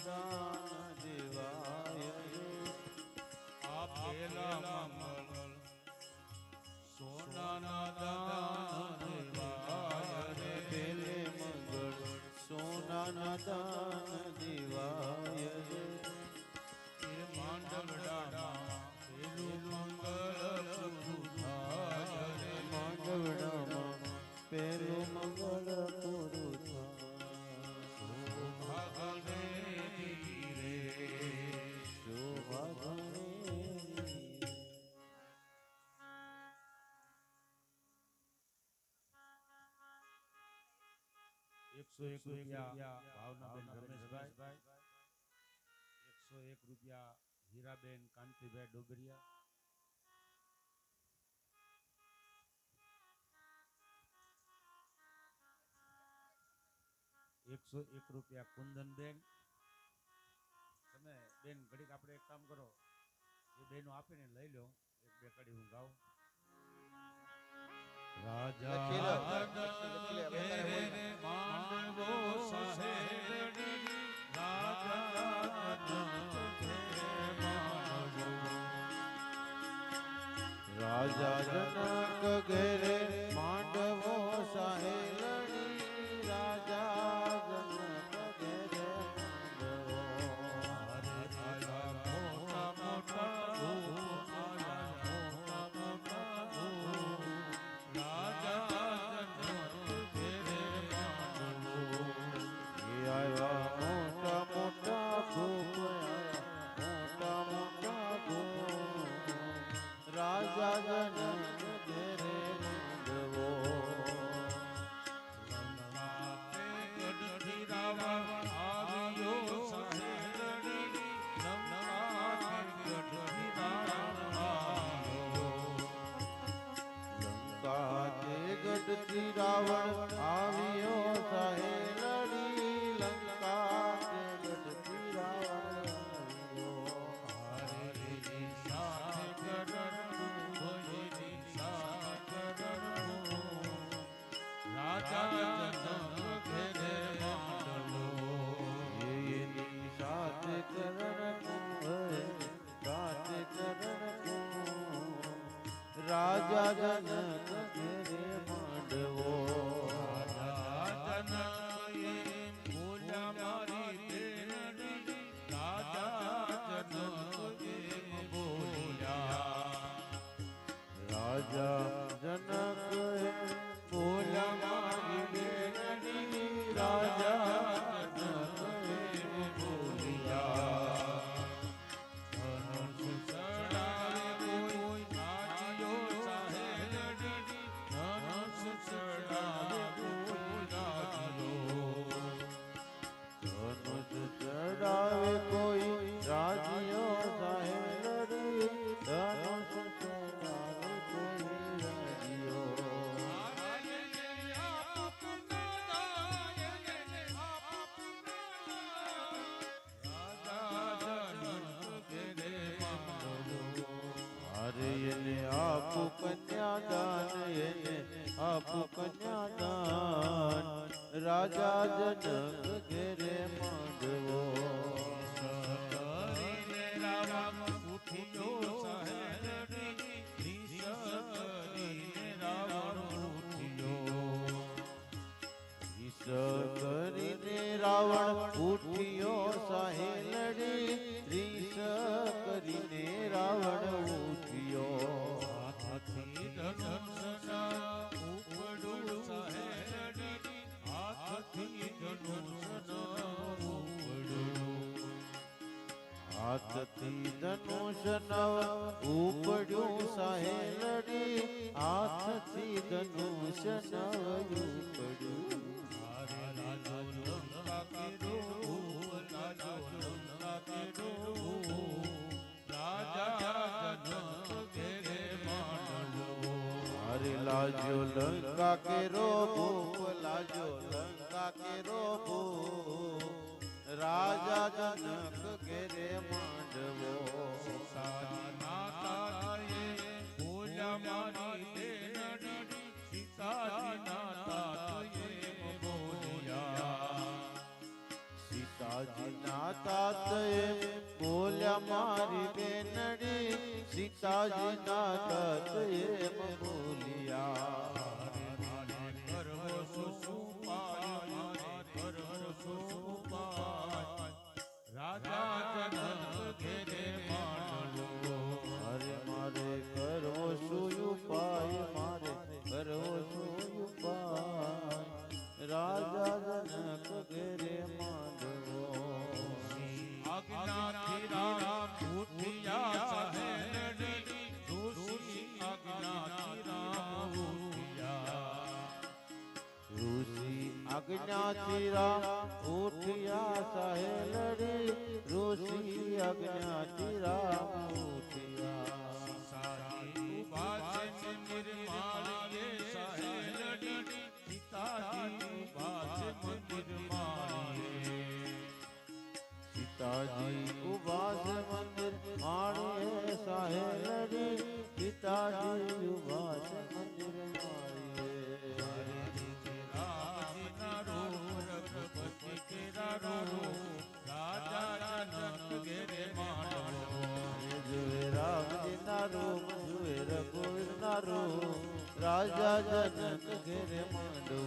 દાન દેવાય રે આપેલા મંગળ સોનાના દાન દેવાય રે પેલે મંગળ સોનાના દાન દેવાય રે માંડવડામાં પેલું મંગળ પૂરું થાય રે માંડવડામાં પેલું મંગળ પૂરું શોભા ગણેરી રે શોભા ગણેરી 101 રૂપિયા ભાવનાબેન રમેશભાઈ, 101 રૂપિયા હીરાબેન કાંતિભાઈ ડોબરિયા, 101 રૂપિયા કુંદનબેન. તમે બેન ઘડીક આપણે એક કામ કરો, એ બેનો આપીને લઈ લો, એક બે કડી હું ગાઉં. રાજા માંડવો સહેરડી રાજા જનક ઘેરે માંડવો સહેલડી રાજા જનક ઘેરે માંડવો મોટા મોટા રાજા જનક ઘેરે માંડવો ગઢથી રાવણ આવ્યો સહેરડી ગઢથી રાવણ લંકા તે ગઢથી રાવણ આવ્યો સહેલડી લંકા તે ગઢથી રાવણ રાજા જનક ઘેરે માંડવો એની સાથે કરણ સાથે કરણ રાજા જનક ઘેરે માંડવો રાજા જનક બોલ્યા મારી બેનડી રાજા જનક એમ બોલ્યા રાજા જનક બોલ્યા મારી બેનડી રાજા જનક એમ બોલ્યા ધનુષ ચડાવે કોઈ રાજીઓ સહેરડી ધનુષ ચડાવે કોઈ રાજીઓ ધનુષ ચડાવે કોઈ રાજીઓ સહેલડી ધનુષ ચડાવે કોઈ રાજીઓ અરે એને આપું કન્યાદાન એને આપું કન્યાદાન રાજા જનક ઘેરે માંડવો કરીને રામ ઉઠ્યો સહેરડી કરીને રાવણ ઉઠ્યો ઈશ કરીને રાવણ ઉઠ્યો સહેલડી રીસ કરીને રાવણ ઉઠ્યો હાથથી ધનુષના ઉપડું સહેરડી હાથથી ધનુષના ઉપડું હાથથી ધનુષ નવ ઉપડ્યું સહેલડી હાથથી ધનુષ નવ ઉપડ્યું લાજો લંકા કેરો લાજો લંકા કેરો રાજા જનક ઘેરે માંડવો અરે લાજો લંકા કેરો ભૂપ લાજો લંકા કેરો ભૂપ રાજા જનક ઘેરે માંડવો સારી નાતાએ બોલ્યા મારી બેનડી સીતાજી નાતાએ બોલ્યા સીતાજીના તાતએ બોલ્યા મારી બેનડી, સીતાજીના તાતએ બોલ્યા કરવો શું પાય મારે કરવો શું ઉપાય રાજા જનક ઘેરે માંડવો અરે મારે કરવો શું ઉપાય, મારે કરવો શું ઉપાય, રાજા જનક ઘેરે માંડવો આજ્ઞાથી રામ ઉઠ્યા સહેલડી ઋષિ આજ્ઞાથી રામ ઉઠ્યા ઋષિ આજ્ઞાથી રામ ઉઠ્યા સહેલડી, ઋષિ આજ્ઞાથી રામ ઉઠ્યા સારી બાજે નિર્માળીએ સહેલડી સીતાજી બાજે મંદિર માળીએ સીતાજી ઉભા છે મંદિર માળીએ સહેલડી, સીતાજી ઉભા છે મંદિર માળીએ રામજીના રૂપ રઘુપતિ કેરા રૂપ રાજા જનક ઘેરે માંડવો જુએ રામજીના રૂપ, જુએ રઘુવીરના રૂપ, રાજા જનક ઘેરે માંડવો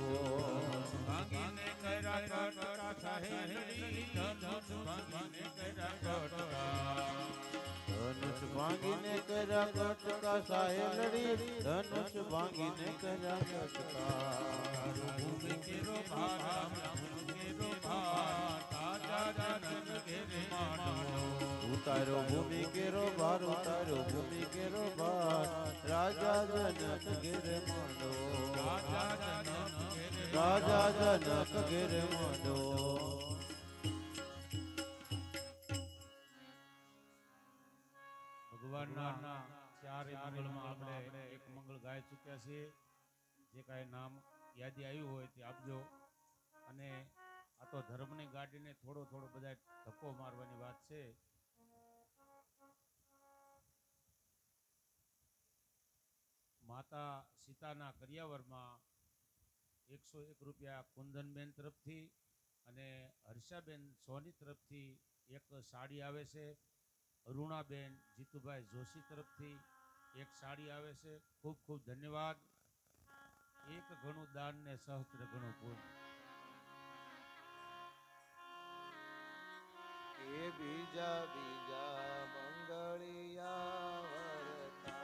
ભાંગીને કર્યા કટકા સહેલડી ધનુષ ભાંગીને કર્યા કટકા ધનુષ ભાંગીને કર્યા કટકા સહેલડી, ધનુષ ભાંગીને કર્યા કટકા ભૂમિ કેરો ભાર રામ કેરો ભાર રાજા જનક ઘેરે માંડવો ઉતારો ભૂમિ કેરો ભાર, ઉતારો ભૂમિ કેરો ભાર, રાજા જનક ઘેરે માંડવો રાજા જનક ઘેરે માંડવો ભગવાનના ચારે મંગળમાં આપણે એક મંગળ ગાઈ ચૂક્યા છીએ. જે કાંઈ નામ યાદી આવ્યું હોય તે આપજો. અને આ તો ધર્મની ગાડીને થોડો થોડો બધા ધક્કો મારવાની વાત છે. માતા સીતાના કરિયાવરમાં 101 રૂપિયા કુંદનબેન તરફથી અને હર્ષાબેન સોની તરફથી એક સાડી આવે છે. અરુણાબેન જીતુભાઈ જોશી તરફથી એક સાડી આવે છે. ખૂબ ખૂબ ધન્યવાદ. એક ઘણું દાન ને સહસ્ત્ર ઘણું પુણ્ય. એ બીજા બીજા મંગળિયા વરતા,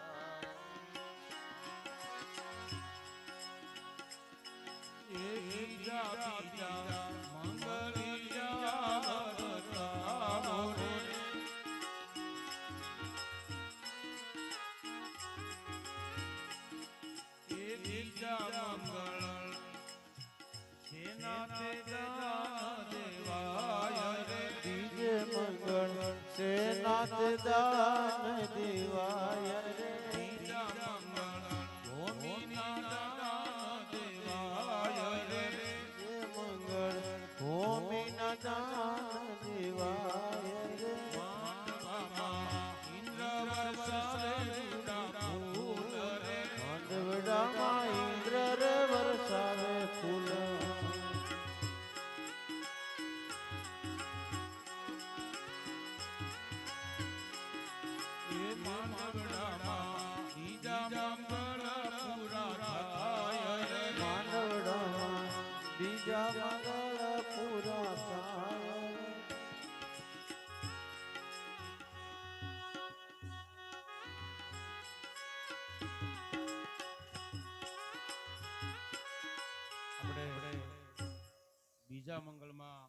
એ બીજા બીજા મંગળિયા વરતાવો રે. એ બીજા મંગળ સેના તે દાન દેવાય રે. બીજે મંગળ સેનાથ દાન દેવાય રે, બીજા મંગળ ભૂમિના દાન દેવાય રે. બીજે મંગળ ભૂમિના દાન દેવાય રે, માંડવામાં ઇન્દ્ર વરસાવે રૂડા ફૂલ રે. માંડવડામાં ઇન્દ્ર રે વરસાવે ફૂલ, એ માંડવડામાં બીજા મંગળ પૂરા થાય રે. માંડવડામાં બીજા મંગળ પૂરા થાય. આપણે બીજા મંગળમાં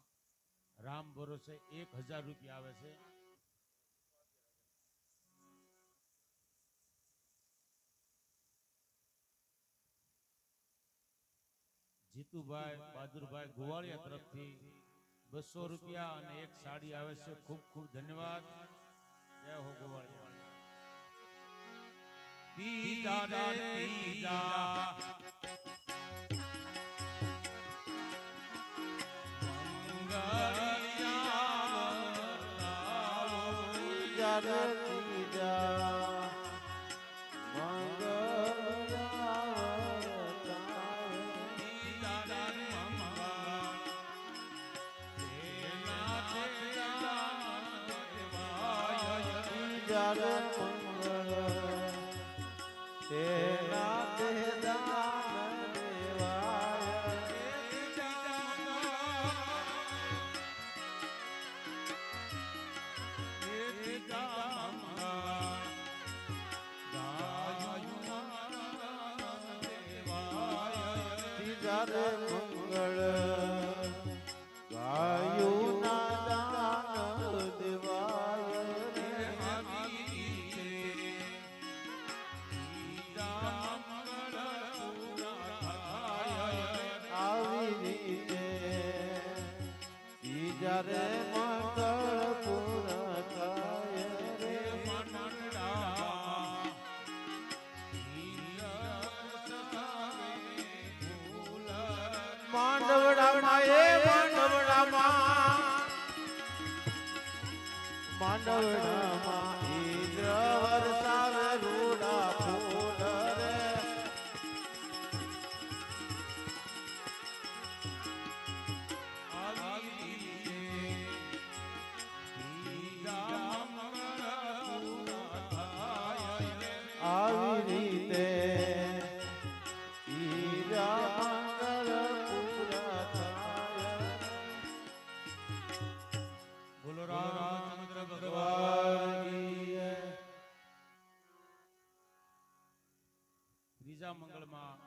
રામ ભરોસે 1000 રૂપિયા આવે છે. જીતુભાઈ બહાદુરભાઈ ગોવાળિયા તરફથી 200 રૂપિયા અને એક સાડી આવે છે. ખૂબ ખૂબ ધન્યવાદ. જય હો ગોવાળિયા. બીજા રે બીજા જ્યારે મંગળ તેના તે દાન દેવાય જ્યારે મંગળ ગાયું ના દાન દેવાય આવી રીતે જ્યારે મંગળ પૂરા થાય રે માંડવડામાં એ માંડવડામાં ઈન્દ્ર વરસાવે રૂડા ફૂલ રે આવી રીતે ઈરા મંગળ પૂરા થાય બોલો રામચંદ્ર ભગવાન કી જય. ત્રીજા મંગળમાં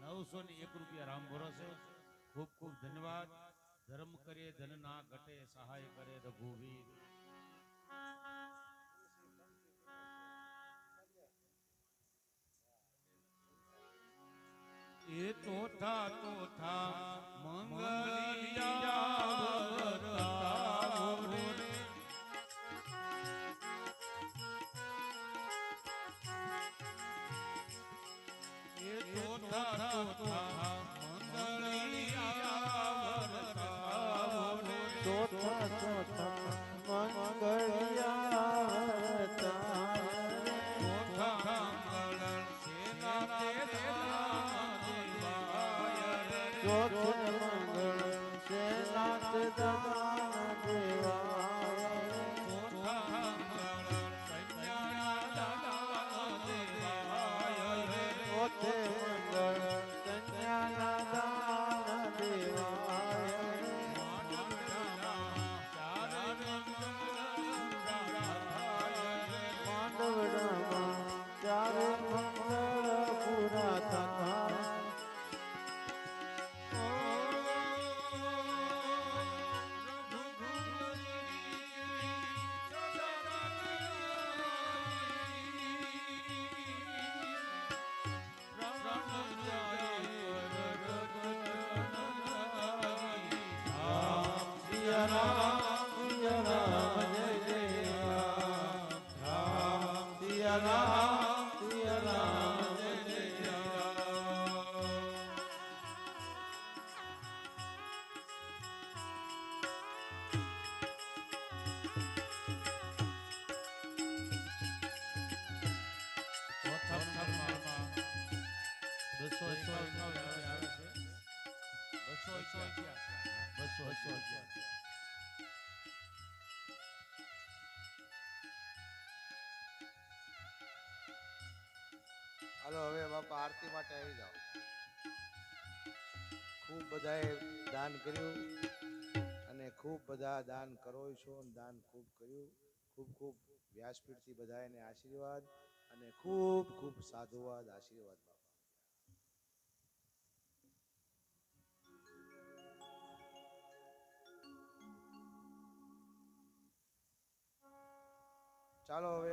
901 રૂપિયા રામ ભરોસે. ખૂબ ખૂબ ધન્યવાદ. ધર્મ કરે ધન ના ઘટે, સહાય કરે રઘુવીર. એ તોઠા મંગલિયા વરતાવો રે. એ તોઠા મંગલિયા વરતાવો રે. ચોથા મંગળિયા ચોથા મંગળ સેના તે ચોથ મંગળ સેનાથ દાન દેવાય ચોથે મંગળ કન્યાના દાન દેવાય માંડવડામાં ચારે મંગળ પૂરા થાય રામ જય જય રામ સિયા રામ જય જય હાલો હવે બાપા આરતી માટે આવી જાઓ. ખૂબ બધાએ દાન કર્યું અને ખૂબ બધા દાન કરો છો અને દાન ખૂબ કર્યું. ખૂબ ખૂબ વ્યાસપીઠથી બધાને આશીર્વાદ અને ખૂબ ખૂબ સાધુવાદ આશીર્વાદ બાપા. ચાલો હવે